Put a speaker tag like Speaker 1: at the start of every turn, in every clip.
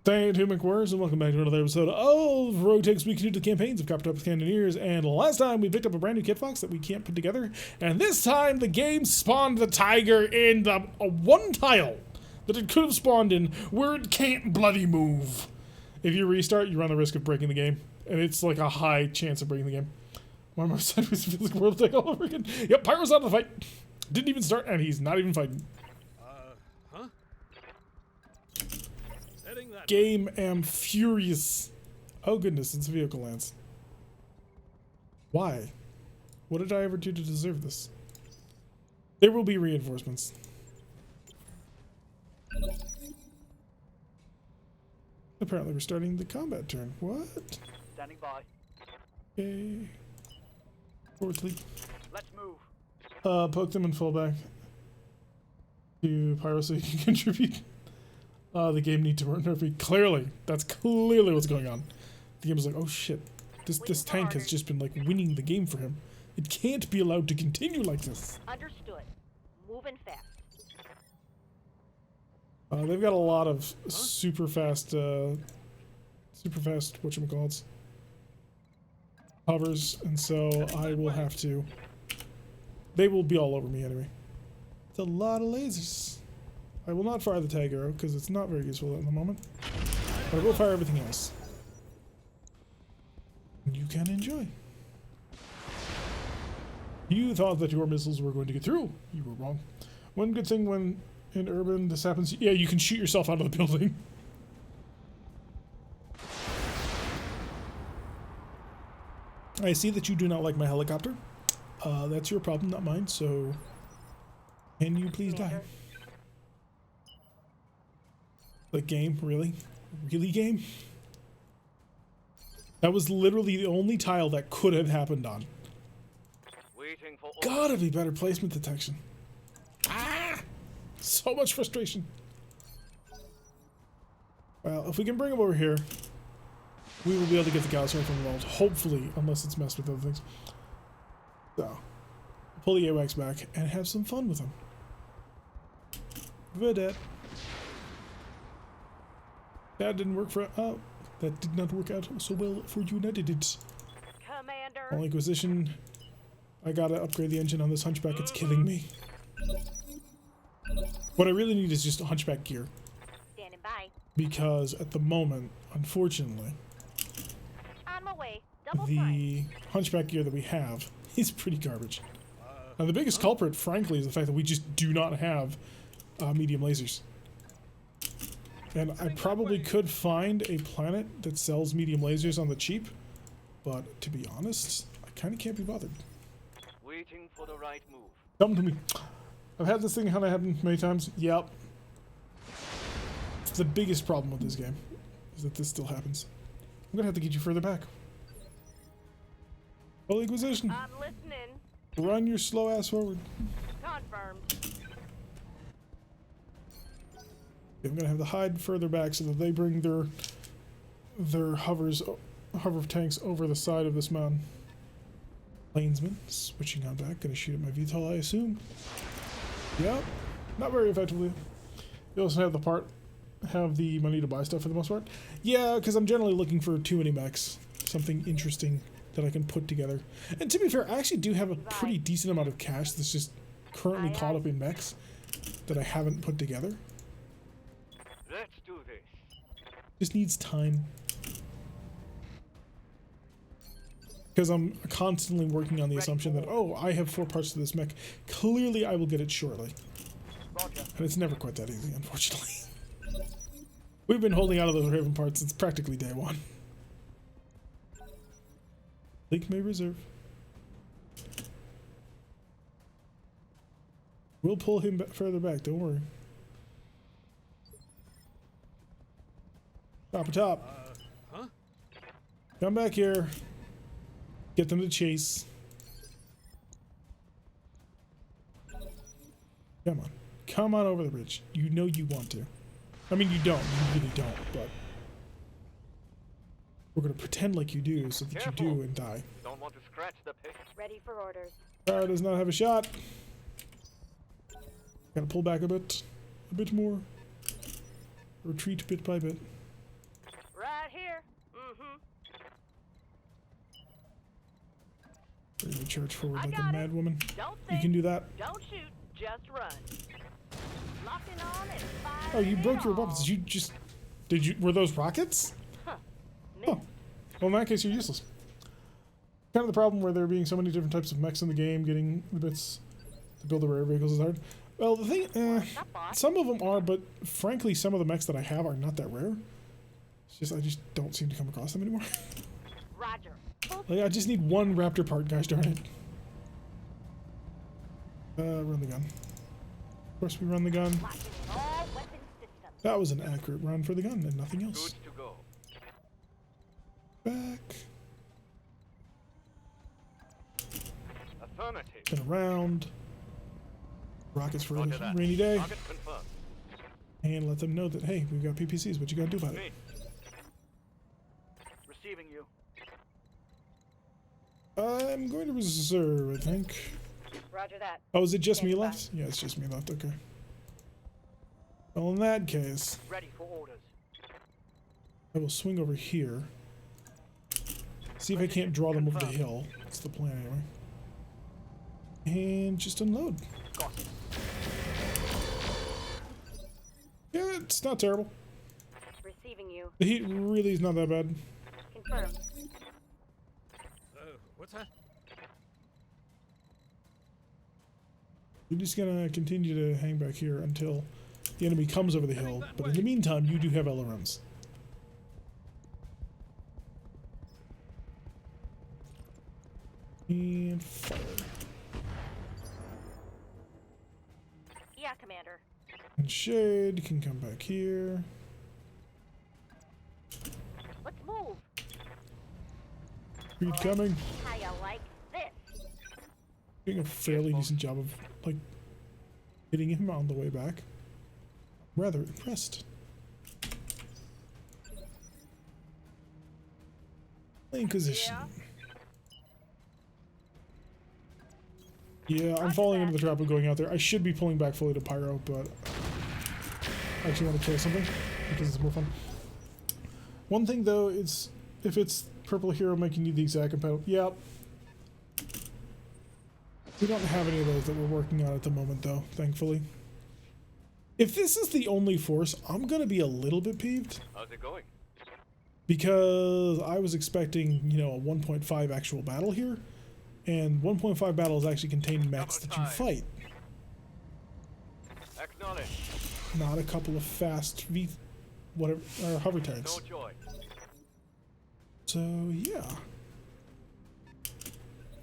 Speaker 1: Thank you, McWhirrs, and welcome back to another episode of RogueTech's weekly to the campaigns of Coppertop Cannoneers. And last time we picked up a brand new kit box that we can't put together, and this time the game spawned the tiger in the one tile that it could have spawned in where it can't bloody move. If you restart, you run the risk of breaking the game, and it's like a high chance of breaking the game. One more sideways feels like RogueTech all over again. Yep, Pyro's out of the fight. Didn't even start, and he's not even fighting. Game am furious. Oh goodness, it's a vehicle lance. Why? What did I ever do to deserve this? There will be reinforcements. Apparently we're starting the combat turn. What?
Speaker 2: Standing by.
Speaker 1: Okay. Forward leap.
Speaker 2: Let's move.
Speaker 1: Poke them and fall back. To Pyro so you can contribute. The game needs to nerf me. Clearly. That's clearly what's going on. The game is like, oh shit. This tank has just been like winning the game for him. It can't be allowed to continue like this.
Speaker 3: Understood. Moving fast.
Speaker 1: They've got a lot of super fast whatchamacallits, hovers, and so I will have to. They will be all over me anyway. It's a lot of lasers. I will not fire the tag arrow because it's not very useful at the moment, but I will fire everything else. You can enjoy. You thought that your missiles were going to get through. You were wrong. One good thing when in urban this happens, yeah, you can shoot yourself out of the building. I see that you do not like my helicopter. That's your problem, not mine, so can you please die? Like, game? Really? Really, game? That was literally the only tile that could have happened on.
Speaker 2: Waiting for
Speaker 1: Gotta be better placement detection. Ah! So much frustration. Well, if we can bring him over here, we will be able to get the Gauss rifle involved. Hopefully, unless it's messed with other things. So, pull the AWACS back and have some fun with him. Vedette. That didn't work for. Oh, that did not work out so well for you. Did it?
Speaker 3: Commander.
Speaker 1: All Inquisition. I gotta upgrade the engine on this Hunchback. It's killing me. What I really need is just a Hunchback gear.
Speaker 3: Standing by.
Speaker 1: Because at the moment, unfortunately,
Speaker 3: On my way. Double
Speaker 1: the
Speaker 3: time.
Speaker 1: Hunchback gear that we have is pretty garbage. Now the biggest culprit, frankly, is the fact that we just do not have medium lasers. And I probably could find a planet that sells medium lasers on the cheap, but to be honest, I kind of can't be bothered.
Speaker 2: Waiting for the right move.
Speaker 1: Come to me. I've had this thing happen many times. Yep. It's the biggest problem with this game, is that this still happens. I'm gonna have to get you further back. Full Inquisition.
Speaker 3: I'm listening.
Speaker 1: Run your slow ass forward.
Speaker 3: Confirmed.
Speaker 1: I'm gonna have to hide further back so that they bring their hover tanks over the side of this mountain. Plainsman switching on back, gonna shoot at my VTOL, I assume. Yep, not very effectively. You also have the money to buy stuff for the most part. Yeah, because I'm generally looking for too many mechs, something interesting that I can put together. And to be fair, I actually do have a pretty decent amount of cash that's just currently caught up in mechs that I haven't put together.
Speaker 2: Let's do this.
Speaker 1: Just needs time. Because I'm constantly working on the assumption that, oh, I have 4 parts to this mech. Clearly I will get it shortly.
Speaker 2: Roger.
Speaker 1: And it's never quite that easy, unfortunately. We've been holding out of those Raven parts since practically day 1. Leak may reserve. We'll pull him further back, don't worry. Top. Come back here. Get them to chase. Come on. Come on over the bridge. You know you want to. I mean, you don't. You really don't, but we're going to pretend like you do so that you do and die.
Speaker 2: Don't want to scratch the pig.
Speaker 3: Ready for orders.
Speaker 1: Power does not have a shot. Gotta pull back a bit more. Retreat bit by bit. You're gonna charge forward
Speaker 3: I
Speaker 1: like a
Speaker 3: got
Speaker 1: mad
Speaker 3: it.
Speaker 1: woman.
Speaker 3: Don't
Speaker 1: You
Speaker 3: think.
Speaker 1: can do that.
Speaker 3: Don't shoot. Just run. Locking on and firing.
Speaker 1: Oh, you broke your
Speaker 3: all.
Speaker 1: weapons. You just did you? Were those rockets?
Speaker 3: Huh.
Speaker 1: Oh,
Speaker 3: Missed.
Speaker 1: well, in that case, you're useless. Kind of the problem where there being so many different types of mechs in the game, getting the bits to build the rare vehicles is hard. Well, the thing,
Speaker 3: Stop, boss.
Speaker 1: some of them are, but frankly, some of the mechs that I have are not that rare. It's just I just don't seem to come across them anymore.
Speaker 3: Roger. Full
Speaker 1: Like I just need one Raptor part, gosh darn it. Run the gun. Of course, we run the gun.
Speaker 3: locking in all weapon systems.
Speaker 1: That was an accurate run for the gun and nothing else.
Speaker 2: Good to go.
Speaker 1: Back,
Speaker 2: Affirmative.
Speaker 1: spin around. Rockets for a
Speaker 2: Roger that.
Speaker 1: rainy day.
Speaker 2: Target confirmed.
Speaker 1: And let them know that, hey, we've got PPCs. What you gotta do about it?
Speaker 2: Me. Receiving you.
Speaker 1: I'm going to reserve, I think.
Speaker 3: Roger that.
Speaker 1: Oh, is it just me
Speaker 3: Stand by.
Speaker 1: left? Yeah, it's just me left. Okay. Well, in that case,
Speaker 2: Ready for orders.
Speaker 1: I will swing over here. See if I can't draw them over the hill. That's the plan, anyway. And just unload.
Speaker 2: Got it.
Speaker 1: Yeah, it's not terrible.
Speaker 3: Receiving you.
Speaker 1: The heat really is not that bad.
Speaker 3: Confirmed.
Speaker 4: What's that?
Speaker 1: You're just gonna continue to hang back here until the enemy comes over the hill. But in the meantime, you do have LRMs. And fire.
Speaker 3: Yeah, Commander.
Speaker 1: And Shade can come back here.
Speaker 3: Let's move.
Speaker 1: Creed coming.
Speaker 3: How you like this?
Speaker 1: Doing a fairly decent job of, like, hitting him on the way back. Rather impressed. Inquisition. Yeah, I'm falling into the trap of going out there. I should be pulling back fully to Pyro, but I actually want to kill something because it's more fun. One thing though, it's if it's purple hero making you the exact compatible. Yep. We don't have any of those that we're working on at the moment though, thankfully. If this is the only force, I'm gonna be a little bit peeved
Speaker 2: How's it going?
Speaker 1: because I was expecting, you know, a 1.5 actual battle here. And 1.5 battles actually contain mechs that you fight,
Speaker 2: Acknowledge.
Speaker 1: not a couple of fast whatever hover tanks.
Speaker 2: No joy.
Speaker 1: So yeah,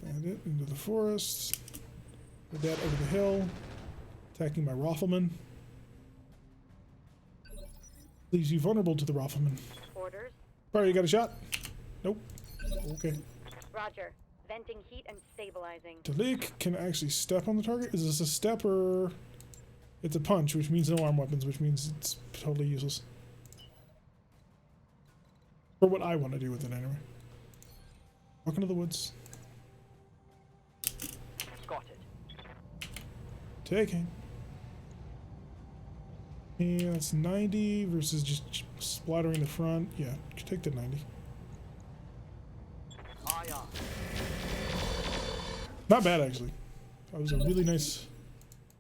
Speaker 1: bandit into the forest, Vedette over the hill, attacking my Rifleman. Leaves you vulnerable to the Rifleman.
Speaker 3: Orders.
Speaker 1: Sorry, you got a shot? Nope. Okay.
Speaker 3: Roger. Venting heat and stabilizing.
Speaker 1: Talik can actually step on the target. Is this a step or it's a punch, which means no arm weapons, which means it's totally useless. For what I want to do with it anyway. Walk into the woods.
Speaker 2: Got it.
Speaker 1: Taking. And that's 90 versus just splattering the front. Yeah, take the 90.
Speaker 2: Aye, aye.
Speaker 1: Not bad, actually. That was a really nice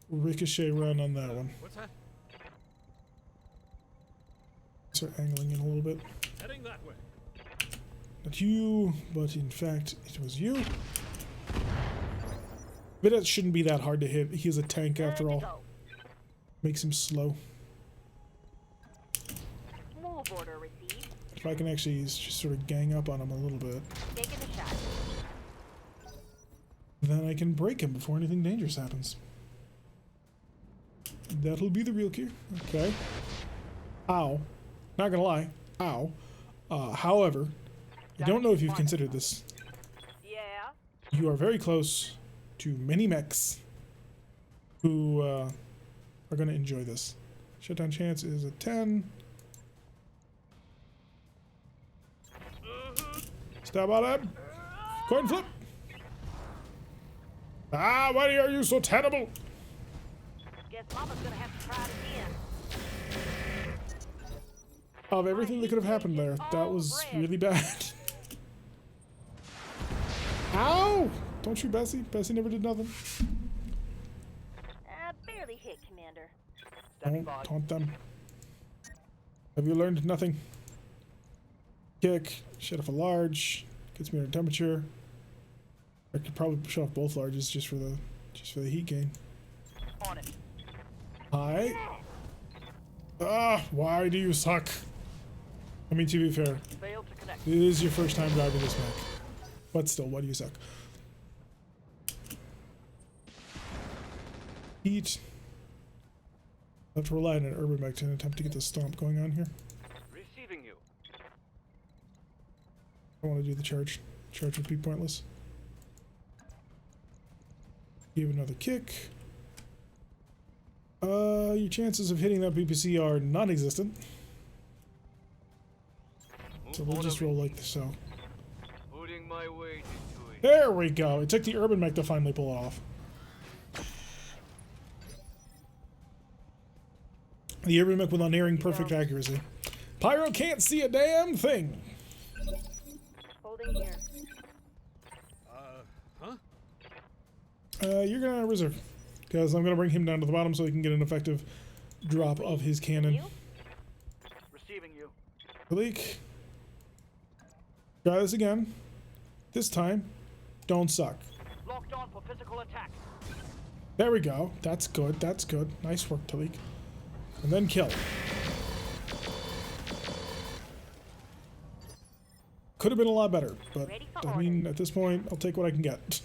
Speaker 1: ricochet run on that one.
Speaker 4: What's that?
Speaker 1: Start angling in a little bit.
Speaker 4: Heading that way.
Speaker 1: Not you, but in fact, it was you. Vedette shouldn't be that hard to hit. He is a tank after
Speaker 3: Good to
Speaker 1: all.
Speaker 3: go.
Speaker 1: Makes him slow.
Speaker 3: Move order received.
Speaker 1: If I can actually just sort of gang up on him a little bit,
Speaker 3: Taking a shot.
Speaker 1: then I can break him before anything dangerous happens. That'll be the real cue. Okay. Ow. Not gonna lie. Ow. However, I don't know if you've considered this.
Speaker 3: Yeah.
Speaker 1: You are very close to many mechs who are going to enjoy this. Shutdown chance is a 10. Stab on him. Coin flip. Ah, why are you so terrible?
Speaker 3: Guess Mama's gonna have to try it again.
Speaker 1: Of everything that could have happened there, that was really bad. Ow! Don't shoot Bessie. Bessie never did nothing.
Speaker 3: Barely hit, Commander.
Speaker 2: Standing
Speaker 1: Don't
Speaker 2: by.
Speaker 1: taunt them. Have you learned nothing? Kick. Shut off a large. Gets me under temperature. I could probably shut off both larges just for the heat gain.
Speaker 2: On it.
Speaker 1: Hi. Ah, why do you suck? I mean, to be fair,
Speaker 2: Failed to connect.
Speaker 1: it is your first time driving this mech. But still, why do you suck? Heat. I have to rely on an urban mech to attempt to get the stomp going on here.
Speaker 2: Receiving you.
Speaker 1: I want to do the charge. Charge would be pointless. Give another kick. Your chances of hitting that PPC are non-existent. So we'll just roll like so.
Speaker 2: Putting my weight into it.
Speaker 1: There we go. It took the urban mech to finally pull it off. The urban mech with unerring perfect accuracy. Pyro can't see a damn thing.
Speaker 3: Holding here.
Speaker 1: You're gonna reserve, because I'm gonna bring him down to the bottom so he can get an effective drop of his cannon.
Speaker 3: You?
Speaker 2: Receiving you.
Speaker 1: Leak. Try this again. This time, don't suck.
Speaker 2: Locked on for physical attack.
Speaker 1: There we go. That's good. That's good. Nice work, Talik. And then kill. Could have been a lot better, but
Speaker 3: Ready for
Speaker 1: I mean, at this point, I'll take what I can get. It's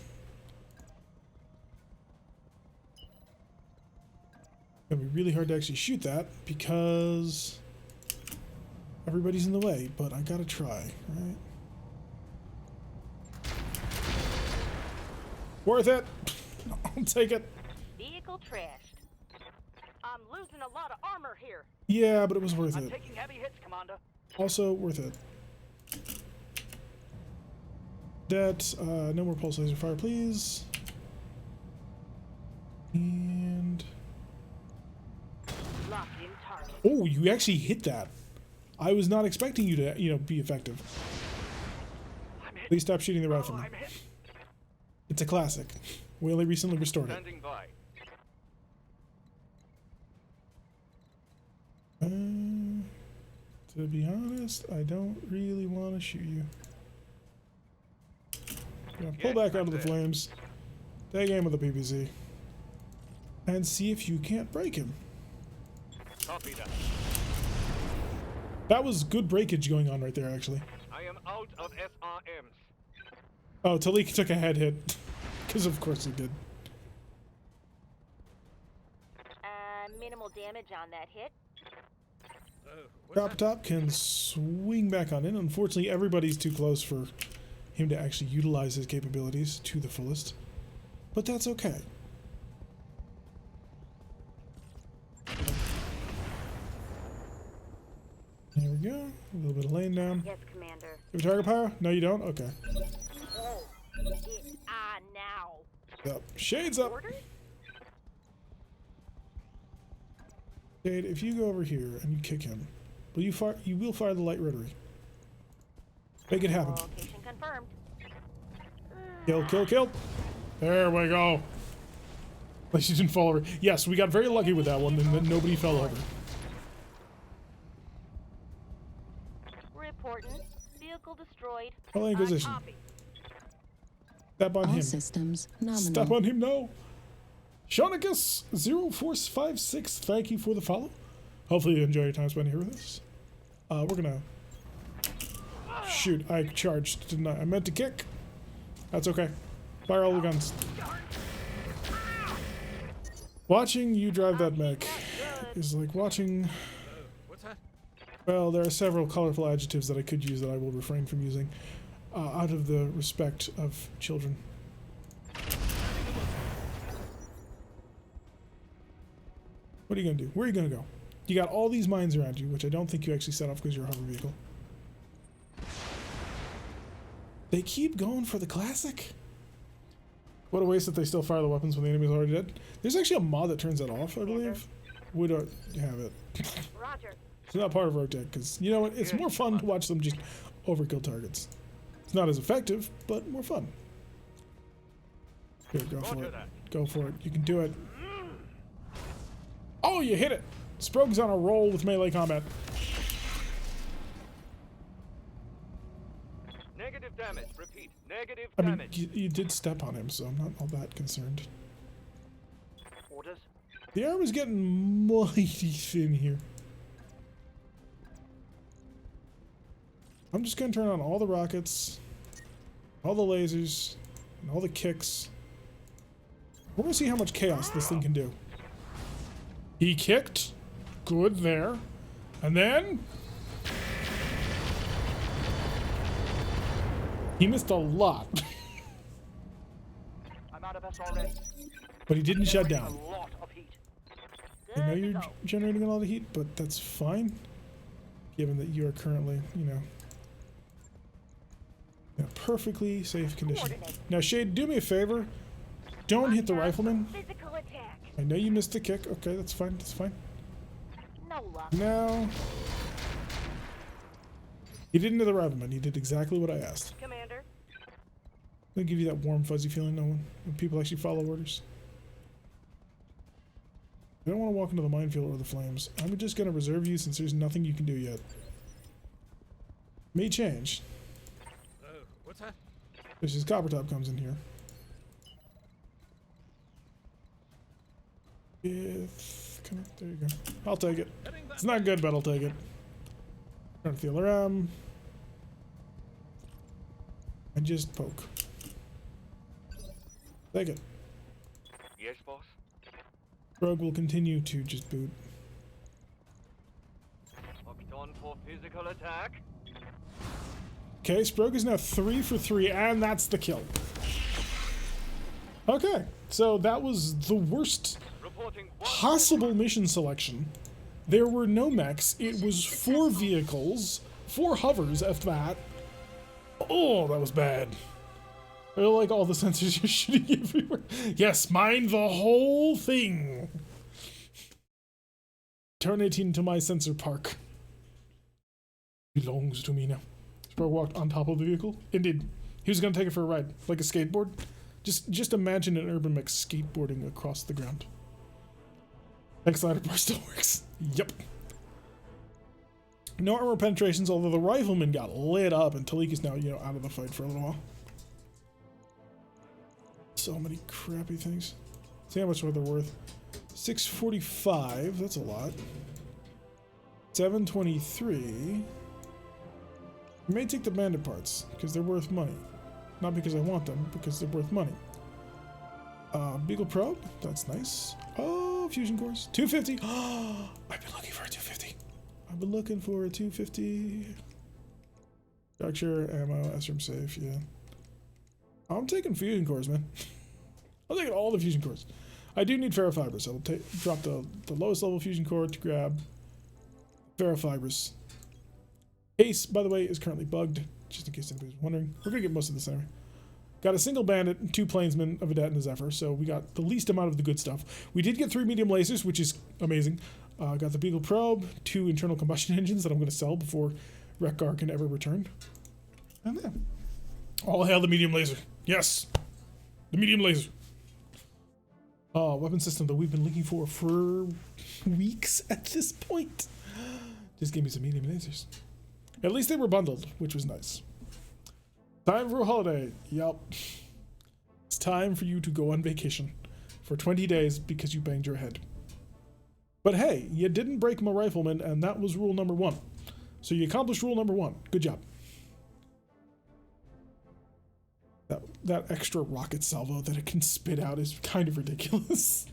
Speaker 1: gonna be really hard to actually shoot that because everybody's in the way, but I gotta try, right? Worth it! I'll take it.
Speaker 3: Vehicle trashed. I'm losing a lot of armor here.
Speaker 1: Yeah, but it was worth
Speaker 2: I'm
Speaker 1: it.
Speaker 2: taking heavy hits, Commander.
Speaker 1: Also worth it. That, no more pulse laser fire, please. And...
Speaker 3: Lock in target.
Speaker 1: oh, you actually hit that. I was not expecting you to, be effective.
Speaker 2: I'm hit.
Speaker 1: Please stop shooting the
Speaker 2: Oh,
Speaker 1: rifleman.
Speaker 2: I'm hit.
Speaker 1: It's a classic. We only recently restored it.
Speaker 2: Standing by.
Speaker 1: To be honest, I don't really want to shoot you. Pull back out of the flames. Take aim with the PPC. And see if you can't break him.
Speaker 2: Copy that.
Speaker 1: That was good breakage going on right there, actually.
Speaker 2: I am out of SRMs.
Speaker 1: Oh, Talik took a head hit. Because of course he did.
Speaker 3: Minimal damage on that hit.
Speaker 1: Drop top can swing back on in. Unfortunately, everybody's too close for him to actually utilize his capabilities to the fullest. But that's okay. There we go. A little bit of lane down.
Speaker 3: Yes, Commander.
Speaker 1: You have a target power? No, you don't? Okay.
Speaker 3: Oh, it's on now.
Speaker 1: Yep. Shades up.
Speaker 3: Orders?
Speaker 1: Shade, if you go over here and you kick him, will you fire? You will fire the light rotary. Make it happen.
Speaker 3: Location confirmed.
Speaker 1: Kill, kill, kill. There we go. At least you didn't fall over. Yes, we got very lucky with that one, and then nobody fell over.
Speaker 3: Reporting. Vehicle destroyed.
Speaker 1: Holding position.
Speaker 3: Copy.
Speaker 1: Step on
Speaker 4: All
Speaker 1: him.
Speaker 4: systems nominal.
Speaker 1: Step on him now. Shonicus 0456, thank you for the follow. Hopefully you enjoy your time spent here with us. We're gonna... shoot, I charged, didn't I? I meant to kick. That's okay. Fire all the guns. Watching you drive that mech is like watching...
Speaker 2: What's that?
Speaker 1: well, there are several colorful adjectives that I could use that I will refrain from using out of the respect of children. What are you going to do? Where are you going to go? You got all these mines around you, which I don't think you actually set off because you're a hover vehicle. They keep going for the classic? What a waste that they still fire the weapons when the enemy's already dead. There's actually a mod that turns that off, I believe. We don't have it.
Speaker 3: Roger.
Speaker 1: It's not part of RogueTech because, you know what? It's more fun to watch them just overkill targets. It's not as effective, but more fun. Here, go for
Speaker 2: Roger
Speaker 1: it.
Speaker 2: that.
Speaker 1: Go for it. You can do it. Oh, you hit it! Sprogue's on a roll with melee combat.
Speaker 2: Negative damage. Repeat. Negative
Speaker 1: I mean,
Speaker 2: damage.
Speaker 1: you did step on him, so I'm not all that concerned.
Speaker 2: Orders.
Speaker 1: The armor's getting mighty thin here. I'm just gonna turn on all the rockets, all the lasers, and all the kicks. We're gonna see how much chaos this thing can do. He kicked. Good there. And then... he missed a lot.
Speaker 2: I'm out of SRS.
Speaker 1: But he didn't shut down.
Speaker 2: A lot of heat.
Speaker 1: I know
Speaker 3: Good to
Speaker 1: you're
Speaker 3: go.
Speaker 1: generating a lot of heat, but that's fine. Given that you are currently, you know, in a perfectly safe condition.
Speaker 3: Coordinates.
Speaker 1: Now, Shade, do me a favor. Don't hit the rifleman.
Speaker 3: Physical attack.
Speaker 1: I know you missed the kick. Okay, that's fine. That's fine.
Speaker 3: No luck.
Speaker 1: Now, he didn't hit the rifleman. He did exactly what I asked.
Speaker 3: Commander.
Speaker 1: They give you that warm, fuzzy feeling, no one, when people actually follow orders. I don't want to walk into the minefield or the flames. I'm just going to reserve you since there's nothing you can do yet. May change.
Speaker 2: Oh, what's that?
Speaker 1: This is Copper Top comes in here. Come on, there you go. I'll take it. It's not good, but I'll take it. Turn the LRM. And just poke. Take it.
Speaker 2: Yes, boss.
Speaker 1: Rogue will continue to just boot.
Speaker 2: Locked on for physical attack.
Speaker 1: Okay, Sprogue is now 3 for 3, and that's the kill. Okay, so that was the worst
Speaker 2: Reporting
Speaker 1: possible mission selection. There were no mechs. It was 4 vehicles, 4 hovers at that. Oh, that was bad. I feel like all the sensors are shooting everywhere. Yes, mine the whole thing. Turn it into my sensor park. Belongs to me now. Sprogue walked on top of the vehicle. Indeed. He was going to take it for a ride, like a skateboard. Just imagine an urban mech skateboarding across the ground. Thanks, Slider Bar still works. Yep. No armor penetrations, although the rifleman got lit up, and Talik is now, you know, out of the fight for a little while. So many crappy things. See how much they're worth. 645, that's a lot. 723. I may take the bandit parts, because they're worth money. Not because I want them, because they're worth money. Beagle Probe, that's nice. Oh, fusion cores. 250. Oh, I've been looking for a 250. I've been looking for a 250. Structure, ammo, SRM safe, yeah. I'm taking fusion cores, man. I'm taking all the fusion cores. I do need ferrofibers, so I'll drop the lowest level fusion core to grab ferrofibers. Case, by the way, is currently bugged, just in case anybody's wondering. We're gonna get most of this anyway. Got a single bandit and 2 plainsmen, a vedette, and a zephyr, so we got the least amount of the good stuff. We did get 3 medium lasers, which is amazing. Got the Beagle Probe, 2 internal combustion engines that I'm going to sell before Wreck-Gar can ever return. And then, all hail the medium laser. Yes! The medium laser. Weapon system that we've been looking for weeks at this point. Just give me some medium lasers. At least they were bundled, which was nice. Time for a holiday. Yup. It's time for you to go on vacation for 20 days because you banged your head. But hey, you didn't break my rifleman, and that was rule number 1. So you accomplished rule number 1. Good job. That extra rocket salvo that it can spit out is kind of ridiculous.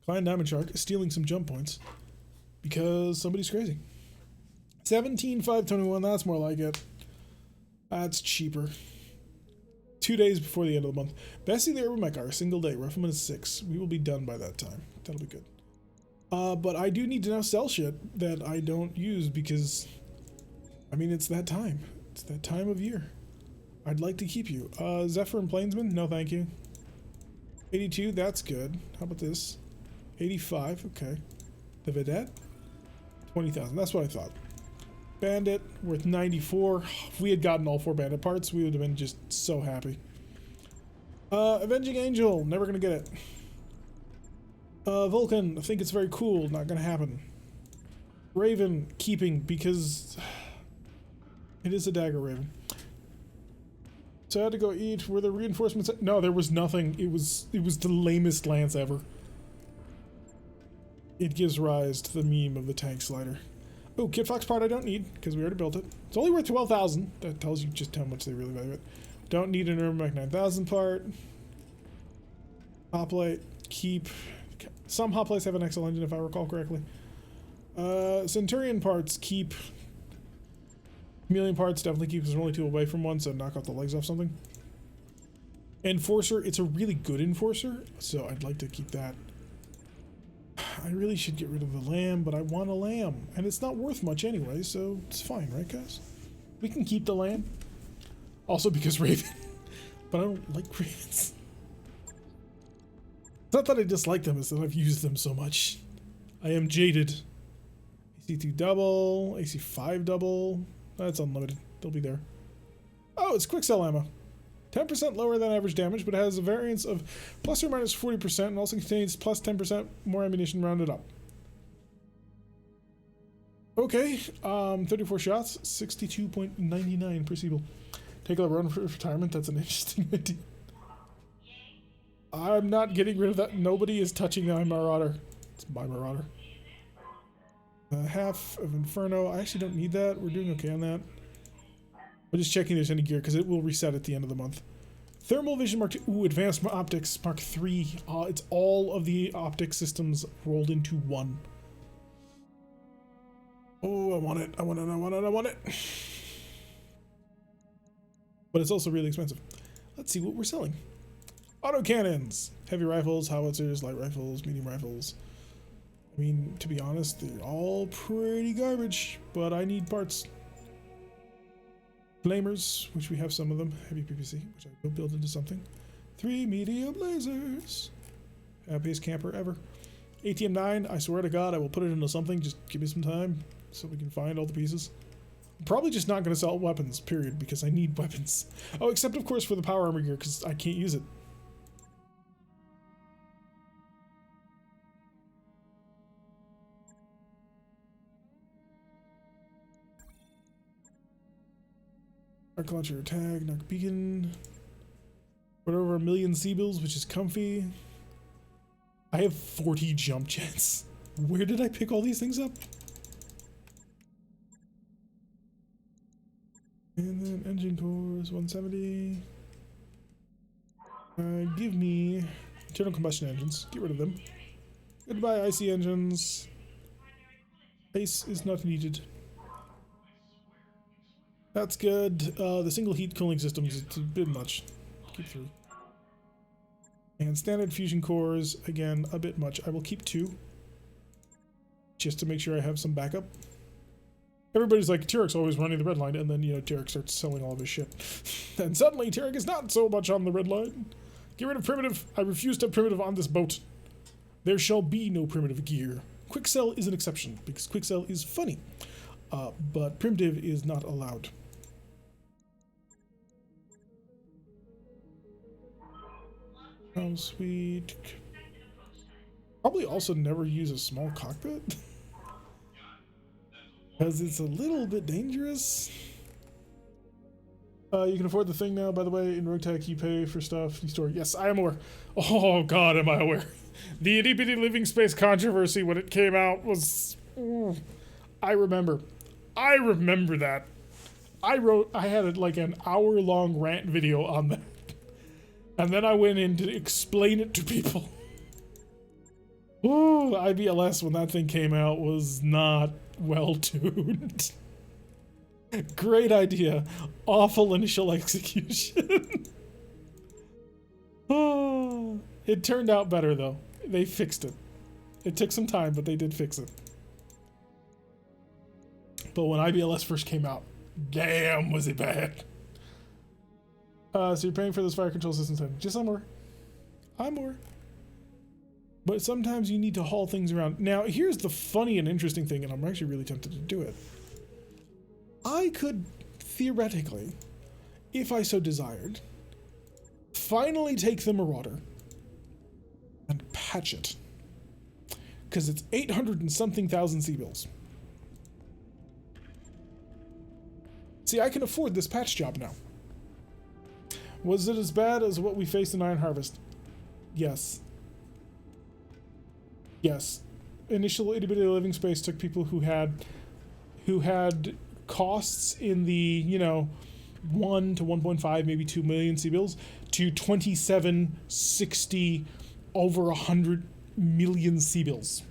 Speaker 1: Client Diamond Shark is stealing some jump points because somebody's crazy. 17,521, that's more like it. That's cheaper. 2 days before the end of the month. Bessie the Urban Mech are a single day. Rifleman is 6. We will be done by that time. That'll be good. But I do need to now sell shit that I don't use because, I mean, it's that time. It's that time of year. I'd like to keep you. Zephyr and Plainsman? No, thank you. 82, that's good. How about this? 85, okay. The Vedette? 20,000, that's what I thought. Bandit worth 94. If we had gotten all 4 bandit parts, we would have been just so happy. Avenging Angel, never gonna get it. Vulcan, I think it's very cool, not gonna happen. Raven, keeping, because it is a dagger Raven. So I had to go eat. Were there reinforcements? No, there was nothing. It was the lamest lance ever. It gives rise to the meme of the tank slider. Oh, Kit Fox part I don't need, because we already built it. It's only worth 12,000. That tells you just how much they really value it. Don't need an Urban 9000 part. Hoplite, keep. Some hoplites have an XL engine, if I recall correctly. Centurion parts, keep. Chameleon parts definitely keep, because we're only 2 away from one, so knock off the legs off something. Enforcer, it's a really good Enforcer, so I'd like to keep that. I really should get rid of the lamb, but I want a lamb. And it's not worth much anyway, so it's fine, right guys? We can keep the lamb. Also because Raven. But I don't like Ravens. It's not that I dislike them, it's that I've used them so much. I am jaded. AC2 double, AC5 double. That's unlimited. They'll be there. Oh, it's quick cell ammo. 10% lower than average damage, but has a variance of plus or minus 40% and also contains plus 10% more ammunition rounded up. Okay, 34 shots, 62.99 per Siebel. Take a run for retirement, that's an interesting idea. I'm not getting rid of that. Nobody is touching my Marauder. It's my Marauder. Half of Inferno. I actually don't need that. We're doing okay on that. We're just checking if there's any gear because it will reset at the end of the month. Thermal Vision Mark 2. Ooh, Advanced Optics Mark 3. It's all of the optic systems rolled into one. Oh, I want it. I want it. I want it. I want it. But it's also really expensive. Let's see what we're selling. Autocannons. Heavy rifles, howitzers, light rifles, medium rifles. I mean, to be honest, they're all pretty garbage, but I need parts. Flamers, which we have some of them. Heavy PPC, which I will build into something. 3 medium lasers. Happiest camper ever. ATM 9, I swear to God, I will put it into something. Just give me some time so we can find all the pieces. I'm probably just not going to sell weapons, period, because I need weapons. Oh, except, of course, for the power armor gear, because I can't use it. Arc launcher tag, knock beacon. Put over 1 million Siebels, which is comfy. I have 40 jump jets. Where did I pick all these things up? And then engine cores, 170. Give me internal combustion engines. Get rid of them. Goodbye, IC engines. Ice is not needed. That's good. The single heat cooling systems, it's a bit much. Keep 3. And standard fusion cores, again, a bit much. I will keep 2. Just to make sure I have some backup. Everybody's like, Tyrik's always running the red line, and then, you know, Tyrik starts selling all of his shit. And suddenly, Tyrik is not so much on the red line. Get rid of primitive. I refuse to have primitive on this boat. There shall be no primitive gear. Quicksell is an exception, because Quicksell is funny. But primitive is not allowed. Oh, sweet. Probably also never use a small cockpit. Because it's a little bit dangerous. You can afford the thing now, by the way. In RogueTech, you pay for stuff. You store. Yes, I am aware. Oh, God, am I aware. The itty-bitty living space controversy when it came out was... I remember. I remember that. I had like an hour-long rant video on that. And then I went in to explain it to people. Ooh, IBLS when that thing came out was not well-tuned. Great idea. Awful initial execution. Oh, it turned out better though. They fixed it. It took some time, but they did fix it. But when IBLS first came out, damn was it bad. So you're paying for this fire control system time. Just some more. I'm more. But sometimes you need to haul things around. Now, here's the funny and interesting thing, and I'm actually really tempted to do it. I could theoretically, if I so desired, finally take the Marauder and patch it. Because it's 800 and something thousand C-bills. See, I can afford this patch job now. Was it as bad as what we faced in Iron Harvest? Yes. Yes. Initial itty-bitty living space took people who had costs in the, you know, 1 to 1.5, maybe 2 million C-bills to 27, 60, over 100 million C-bills.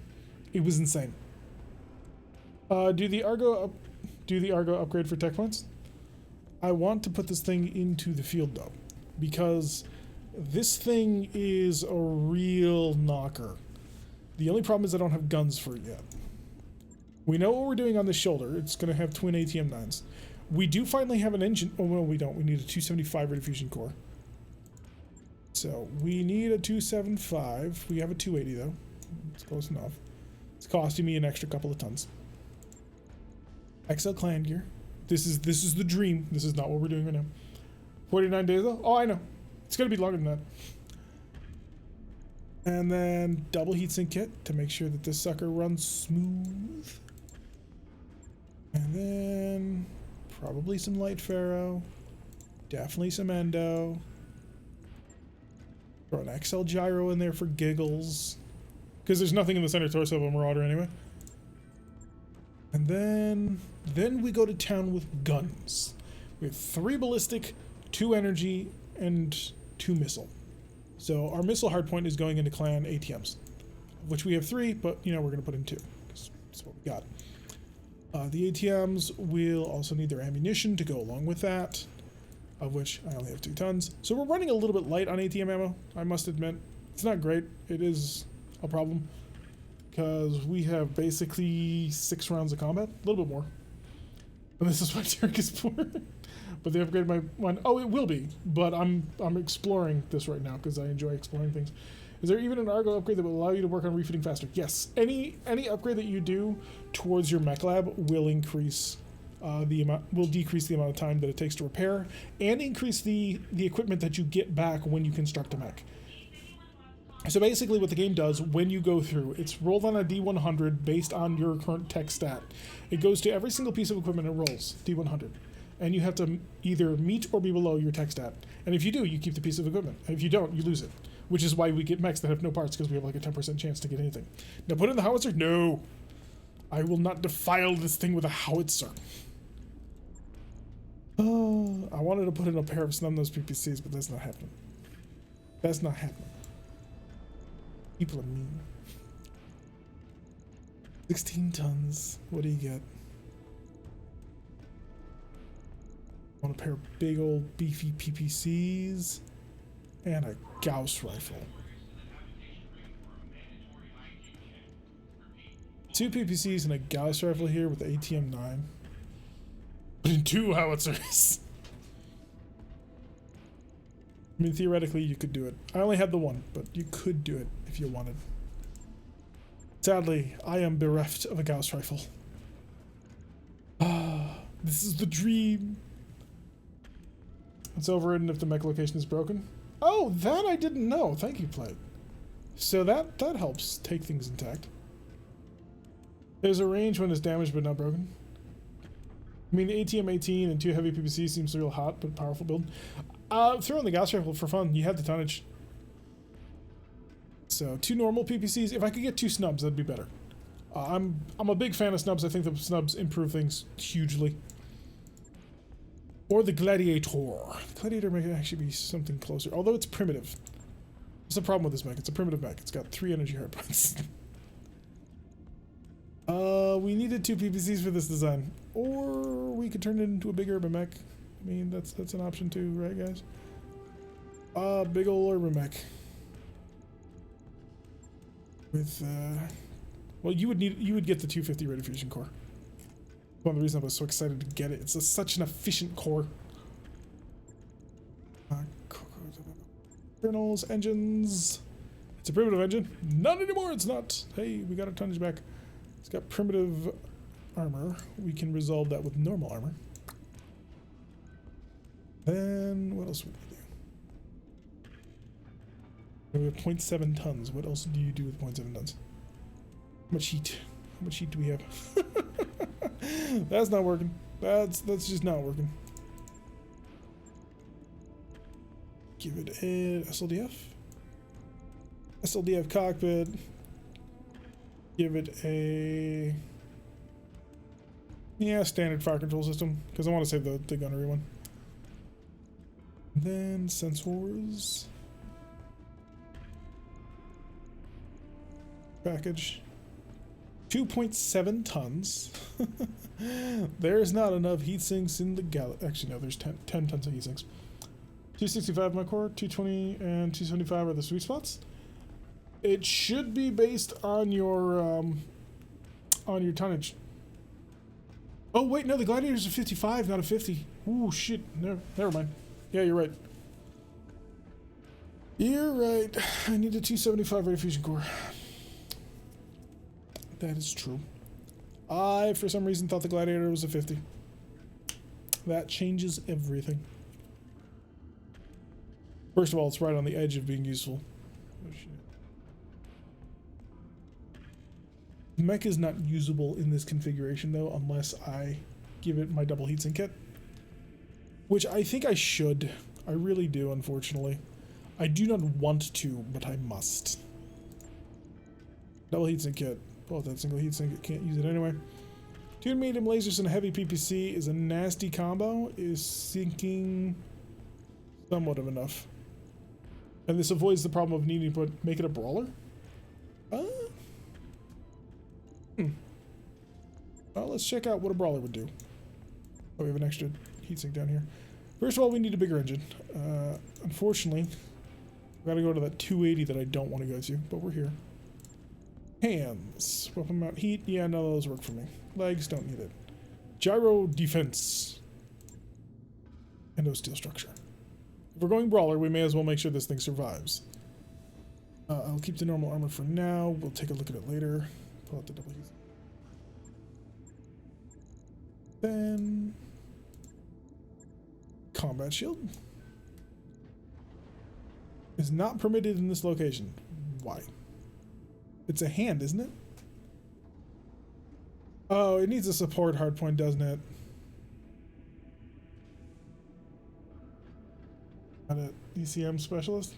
Speaker 1: It was insane. Do the Argo upgrade for tech points? I want to put this thing into the field though, because this thing is a real knocker. The only problem is I don't have guns for it yet. We know what we're doing on the shoulder. It's going to have twin ATM-9s. We do finally have an engine. Oh, well, we don't. We need a 275 rate of fusion core. So we need a 275. We have a 280 though. It's close enough. It's costing me an extra couple of tons. XL clan gear. This is the dream. This is not what we're doing right now. 49 days though? Oh, I know. It's going to be longer than that. And then double heatsink kit to make sure that this sucker runs smooth. And then probably some light ferro. Definitely some endo. Throw an XL gyro in there for giggles. Because there's nothing in the center torso of a Marauder anyway. And then we go to town with guns. We have 3 ballistic, 2 energy, and 2 missile. So our missile hardpoint is going into clan ATMs, which we have 3, but you know we're going to put in 2. That's what we got. The ATMs will also need their ammunition to go along with that, of which I only have 2 tons. So we're running a little bit light on ATM ammo, I must admit. It's not great. It is a problem because we have basically 6 rounds of combat, a little bit more. And this is what Turk is for. But they upgraded my one. Oh, it will be, but I'm exploring this right now because I enjoy exploring things. Is there even an Argo upgrade that will allow you to work on refitting faster? Yes. Any upgrade that you do towards your mech lab will increase decrease the amount of time that it takes to repair and increase the equipment that you get back when you construct a mech. So basically what the game does when you go through, it's rolled on a D100 based on your current tech stat. It goes to every single piece of equipment and rolls D100. And you have to either meet or be below your tech stat. And if you do, you keep the piece of equipment. And if you don't, you lose it. Which is why we get mechs that have no parts, because we have like a 10% chance to get anything. Now put in the howitzer? No. I will not defile this thing with a howitzer. I wanted to put in a pair of snub-nosed PPCs, but that's not happening. That's not happening. People are mean. 16 tons. What do you get? I want a pair of big old beefy PPCs and a Gauss rifle. 2 PPCs and a Gauss rifle here with the ATM-9. But in 2 howitzers. I mean, theoretically, you could do it. I only had the 1, but you could do it if you wanted. Sadly, I am bereft of a Gauss rifle. This is the dream. It's overridden if the mech location is broken. Oh, that I didn't know. Thank you, Plate. So that helps take things intact. There's a range when it's damaged but not broken. I mean, the ATM-18 and 2 heavy PPC seems real hot, but powerful build. Throw in the Gauss rifle for fun. You had the tonnage. So 2 normal PPCs. If I could get 2 snubs, that'd be better. I'm a big fan of snubs. I think the snubs improve things hugely. Or the Gladiator. The Gladiator may actually be something closer, although it's primitive. What's the problem with this mech? It's a primitive mech. It's got 3 energy hard points. We needed 2 PPCs for this design. Or we could turn it into a big urban mech. I mean, that's an option too, right guys? Big ol' urban mech. With, well, you would get the 250 rate of fusion core. One of the reasons I was so excited to get it. It's such an efficient core. Kernels, engines. It's a primitive engine. Not anymore, it's not. Hey, we got our tonnage back. It's got primitive armor, we can resolve that with normal armor. Then what else would we do? We have 0.7 tons. What else do you do with 0.7 tons? How much heat? How much heat do we have? That's not working. That's just not working. Give it a SLDF. SLDF cockpit. Give it a standard fire control system because I want to save the gunnery one. Then sensors. Package. 2.7 tons. There's not enough heat sinks in the galaxy. Actually, no, there's 10 tons of heat sinks. 265 my core, 220 and 275 are the sweet spots. It should be based on your tonnage. Oh wait, no, the gladiators are 55, not a 50. Ooh shit, no, never mind. Yeah, you're right. You're right. I need a 275 rate of fusion core. That is true. I, for some reason, thought the gladiator was a 50. That changes everything. First of all, it's right on the edge of being useful. Oh shit. Mech is not usable in this configuration though, unless I give it my double heatsink kit. Which I think I should. I really do, unfortunately. I do not want to, but I must. Double heatsink kit. Pull out that single heatsink, I can't use it anyway. 2 medium lasers and a heavy PPC is a nasty combo. Is sinking somewhat of enough. And this avoids the problem of needing to make it a brawler. Well, let's check out what a brawler would do. Oh, we have an extra heatsink down here. First of all, we need a bigger engine. Unfortunately, we gotta go to that 280 that I don't want to go to, but we're here. Hands. Weapon mount heat. Yeah, none of those work for me. Legs, don't need it. Gyro defense. Endo steel structure. If we're going brawler, we may as well make sure this thing survives. I'll keep the normal armor for now. We'll take a look at it later. Pull out the double heat. Then combat shield is not permitted in this location. Why? It's a hand, isn't it? Oh, it needs a support hardpoint, doesn't it? Not an ECM specialist.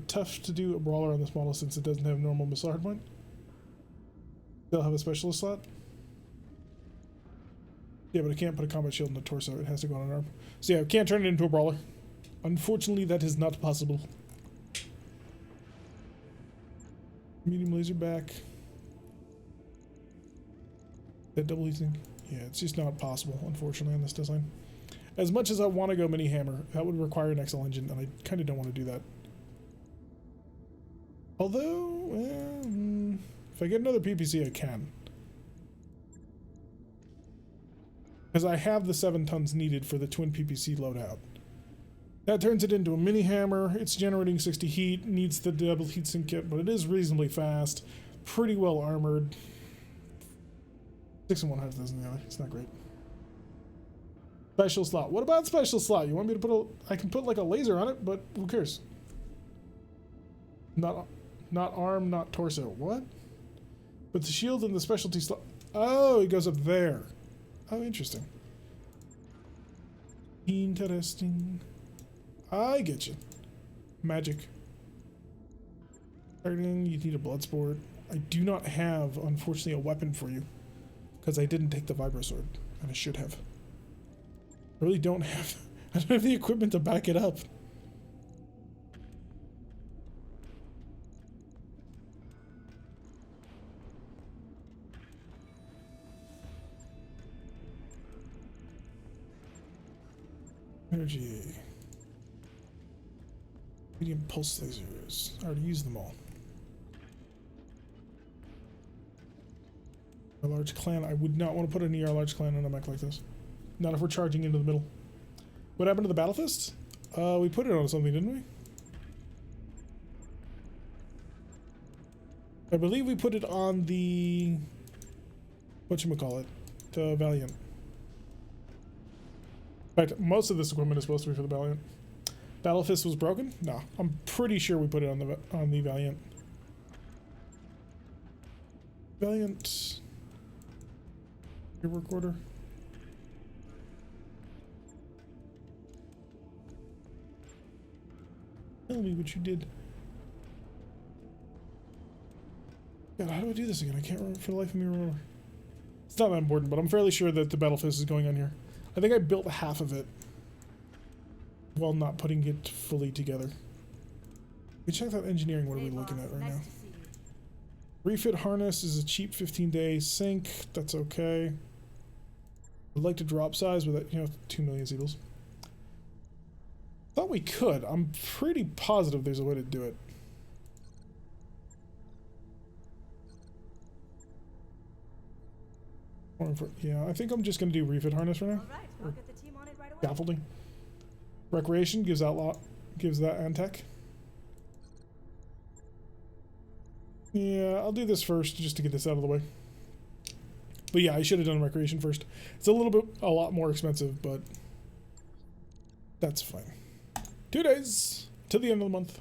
Speaker 1: Tough to do a brawler on this model since it doesn't have normal missile hardpoint. They'll have a specialist slot. Yeah, but I can't put a combat shield in the torso. It has to go on an arm. So yeah, I can't turn it into a brawler. Unfortunately, that is not possible. Medium laser back. That double heating. Yeah, it's just not possible, unfortunately, on this design. As much as I want to go mini hammer, that would require an XL engine, and I kind of don't want to do that. Although, if I get another PPC, I can. Because I have the 7 tons needed for the twin PPC loadout. That turns it into a mini hammer. It's generating 60 heat, needs the double heatsink kit, but it is reasonably fast, pretty well armored. 6 1/2 doesn't the other. It's not great. Special slot. What about special slot? You want me to put a... I can put like a laser on it, but who cares? Not arm, not torso. What? But the shield and the specialty slot... Oh, it goes up there. Oh, interesting. Interesting. I get you. Magic. Targeting, you need a blood sport. I do not have, unfortunately, a weapon for you. Because I didn't take the vibro sword. And I should have. I really don't have... I don't have the equipment to back it up. Energy. Medium pulse lasers. I already used them all. A large clan. I would not want to put an ER large clan on a mech like this. Not if we're charging into the middle. What happened to the battle fist? We put it on something, didn't we? I believe we put it on the whatchamacallit, the Valiant. In fact, most of this equipment is supposed to be for the Valiant. Battle Fist was broken? No, I'm pretty sure we put it on the Valiant. Valiant. Your work order. Tell me what you did. God, how do I do this again? I can't remember for the life of me remember. It's not that important, but I'm fairly sure that the Battle Fist is going on here. I think I built half of it while not putting it fully together. We check out engineering. What are we looking at right now? Refit harness is a cheap 15-day sync. That's okay. I'd like to drop size with it, you know, 2 million seagulls. Thought we could. I'm pretty positive there's a way to do it. Yeah, I think I'm just gonna do refit harness for now.
Speaker 4: Alright, I'll get the team on it right away.
Speaker 1: Scaffolding. Recreation gives that and tech. Yeah, I'll do this first just to get this out of the way. But yeah, I should have done recreation first. It's a lot more expensive, but that's fine. 2 days to the end of the month.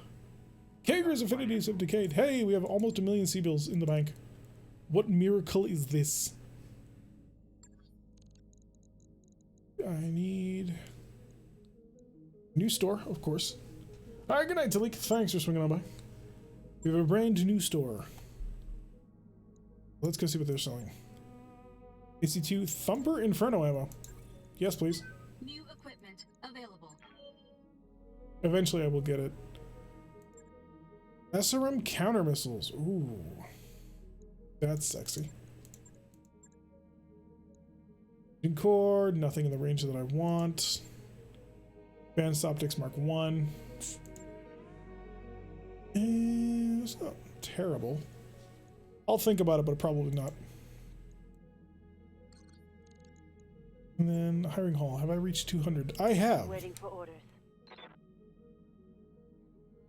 Speaker 1: Kager's affinities have decayed. Hey, we have almost 1 million C-bills in the bank. What miracle is this? I need new store, of course. All right, good night, Talik. Thanks for swinging on by. We have a brand new store. Let's go see what they're selling. AC2 Thumper Inferno ammo. Yes, please.
Speaker 4: New equipment available.
Speaker 1: Eventually, I will get it. SRM counter missiles. Ooh, that's sexy. Core, nothing in the range that I want. Advanced Optics Mark 1. And it's not terrible. I'll think about it, but probably not. And then hiring hall. Have I reached 200? I have.
Speaker 3: Waiting for orders.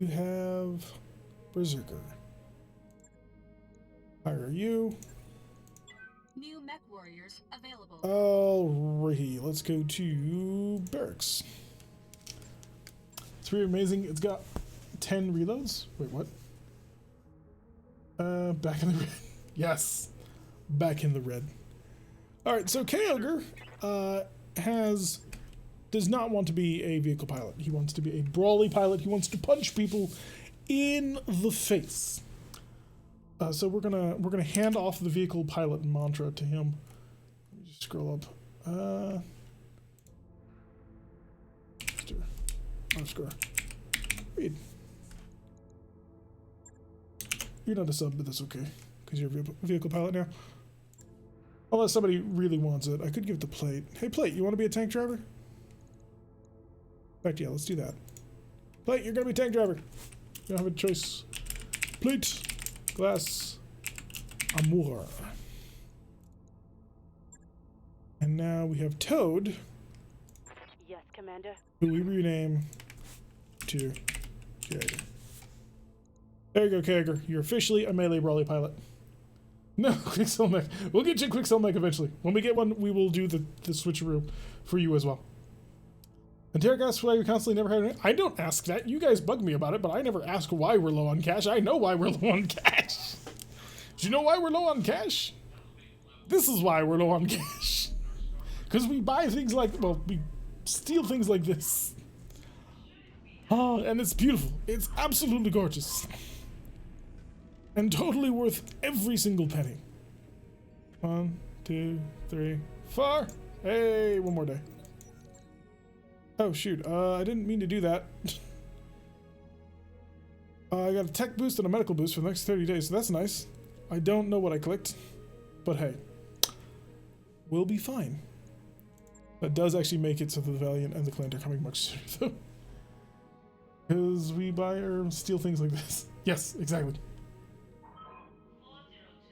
Speaker 1: You have Berserker. Hire you.
Speaker 4: New mech warriors available.
Speaker 1: Alrighty, let's go to barracks. It's pretty amazing. It's got 10 reloads. Wait, what? Back in the red. Yes, back in the red. All right, so K-Ogre does not want to be a vehicle pilot. He wants to be a brawly pilot. He wants to punch people in the face. So we're gonna hand off the vehicle pilot mantra to him. Let me just scroll up. Underscore. Read. You're not a sub, but that's okay because you're a vehicle pilot now. Unless somebody really wants it, I could give it to Plate. Hey, Plate, you want to be a tank driver? In fact, yeah, let's do that. Plate, you're gonna be a tank driver. You don't have a choice. Plate. Glass Amour. And now we have Toad,
Speaker 3: Yes, Commander.
Speaker 1: who we rename to Kager. There you go, Kager. You're officially a melee brawly pilot. No, Quicksilver Mech. We'll get you a Quicksilver Mech eventually. When we get one, we will do the switcheroo for you as well. And Terragas, why we constantly never had. I don't ask that. You guys bug me about it, but I never ask why we're low on cash. I know why we're low on cash. Do you know why we're low on cash? This is why we're low on cash. Because we buy things like, well, we steal things like this. Oh, and it's beautiful. It's absolutely gorgeous. And totally worth every single penny. 1, 2, 3, 4. Hey, one more day. Oh shoot, I didn't mean to do that. I got a tech boost and a medical boost for the next 30 days, so that's nice. I don't know what I clicked, but hey, we'll be fine. That does actually make it so that the Valiant and the Clint are coming much sooner though. Because we buy or steal things like this. Yes, exactly.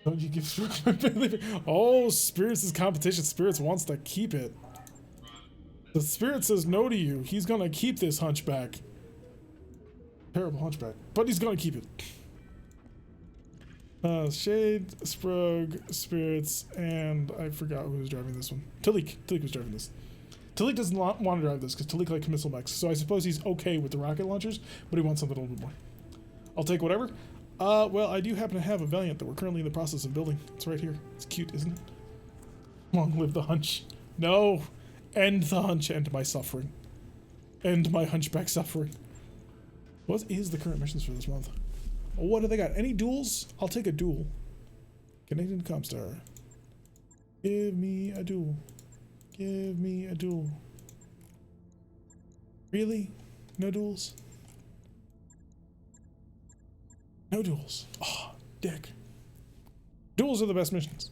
Speaker 1: Don't you give my belly? Oh, Spirits is competition. Spirits wants to keep it. The Spirit says no to you. He's gonna keep this hunchback. Terrible hunchback. But he's gonna keep it. Shade, Sprug, Spirits, and I forgot who was driving this one. Talik. Talik was driving this. Talik doesn't want to drive this because Talik likes missile mechs, so I suppose he's okay with the rocket launchers, but he wants something a little bit more. I'll take whatever. Well, I do happen to have a Valiant that we're currently in the process of building. It's right here. It's cute, isn't it? Long live the hunch. No! End the hunch, end my suffering. End my hunchback suffering. What is the current missions for this month? What do they got? Any duels? I'll take a duel. Canadian Comstar. Give me a duel. Give me a duel. Really? No duels? No duels. Oh, dick. Duels are the best missions.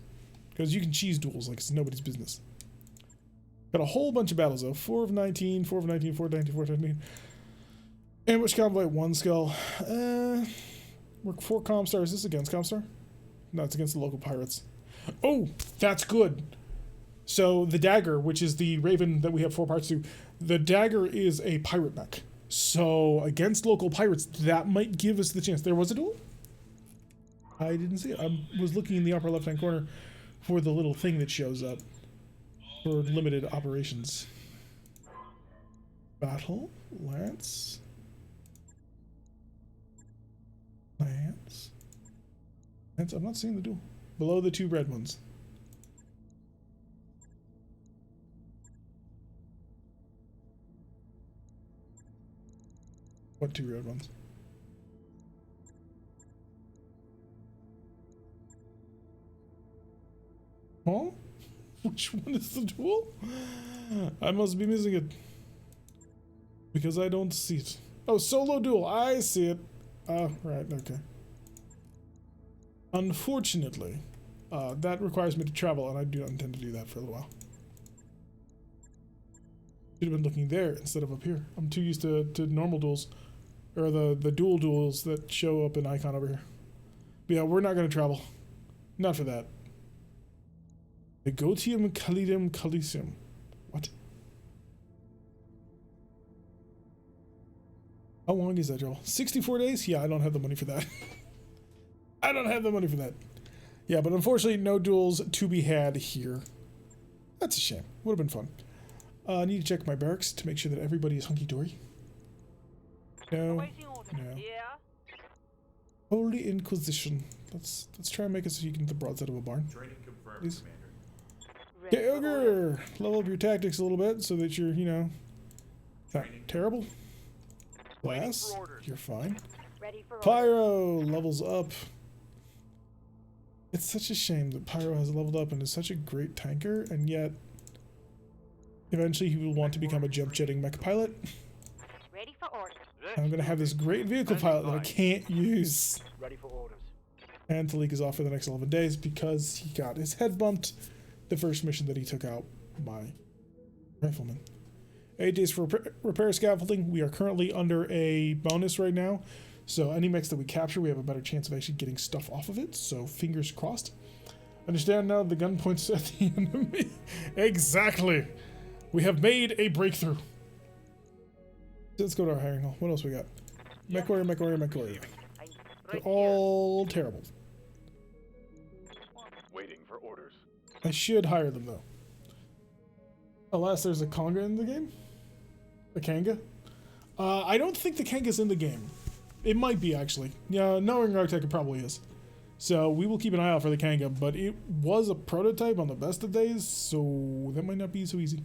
Speaker 1: Because you can cheese duels like it's nobody's business. Got a whole bunch of battles though. 4 of 19, 4 of 19, 4 of 19, 4 of 19. Ambush Convoy, 1 skull. We're 4 Comstar. Is this against Comstar? No, it's against the local pirates. Oh, that's good. So the dagger, which is the Raven that we have 4 parts to, the dagger is a pirate mech. So against local pirates, that might give us the chance. There was a duel? I didn't see it. I was looking in the upper left-hand corner for the little thing that shows up for limited operations. Battle, Lance. Lance. I'm not seeing the duel. Below the 2 red ones. What 2 red ones? Huh? Which one is the duel? I must be missing it. Because I don't see it. Oh, solo duel. I see it. Oh, right, okay. Unfortunately, that requires me to travel, and I do not intend to do that for a little while. Should have been looking there instead of up here. I'm too used to normal duels, or the dual duels that show up in icon over here. But yeah, we're not going to travel. Not for that. Negotium Calidum Calicium. What? How long is that travel? 64 days? Yeah, I don't have the money for that. I don't have the money for that. Yeah, but unfortunately, no duels to be had here. That's a shame. Would have been fun. I need to check my barracks to make sure that everybody is hunky-dory. No. No.
Speaker 3: Yeah.
Speaker 1: Holy Inquisition. Let's try and make it so you can get the broadside of a barn.
Speaker 5: Training confirmed,
Speaker 1: Please.
Speaker 5: Commander.
Speaker 1: Okay, Ogre! Level up your tactics a little bit so that you're, you know, not terrible. Glass, you're fine.
Speaker 3: Ready for
Speaker 1: Pyro levels up. It's such a shame that Pyro has leveled up and is such a great tanker, and yet eventually he will want to become a jump-jetting mech pilot.
Speaker 3: Ready for orders.
Speaker 1: I'm going to have this great vehicle pilot that I can't use.
Speaker 2: Ready for orders.
Speaker 1: And Talik is off for the next 11 days because he got his head bumped the first mission that he took out by Rifleman. 8 days for repair scaffolding. We are currently under a bonus right now. So any mechs that we capture, we have a better chance of actually getting stuff off of it. So fingers crossed. Understand now the gun points at the enemy. Exactly. We have made a breakthrough. Let's go to our hiring hall. What else we got? Mech warrior, mech warrior, mech warrior. They're all terrible.
Speaker 2: Waiting for orders.
Speaker 1: I should hire them though. Alas, there's a Conga in the game. A Kanga. I don't think the Kanga's in the game. It might be actually. Yeah, knowing RogueTech, it probably is. So we will keep an eye out for the Kanga, but it was a prototype on the best of days, so that might not be so easy.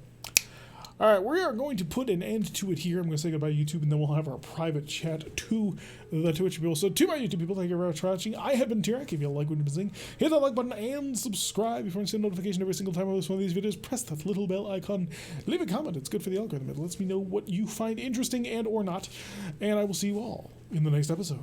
Speaker 1: Alright, we are going to put an end to it here. I'm going to say goodbye to YouTube, and then we'll have our private chat to the Twitch people. So to my YouTube people, thank you very much for watching. I have been Tyrak. If you like what you've been seeing, hit that like button and subscribe. If you want to see a notification every single time I post one of these videos, press that little bell icon. Leave a comment. It's good for the algorithm. It lets me know what you find interesting and or not. And I will see you all in the next episode.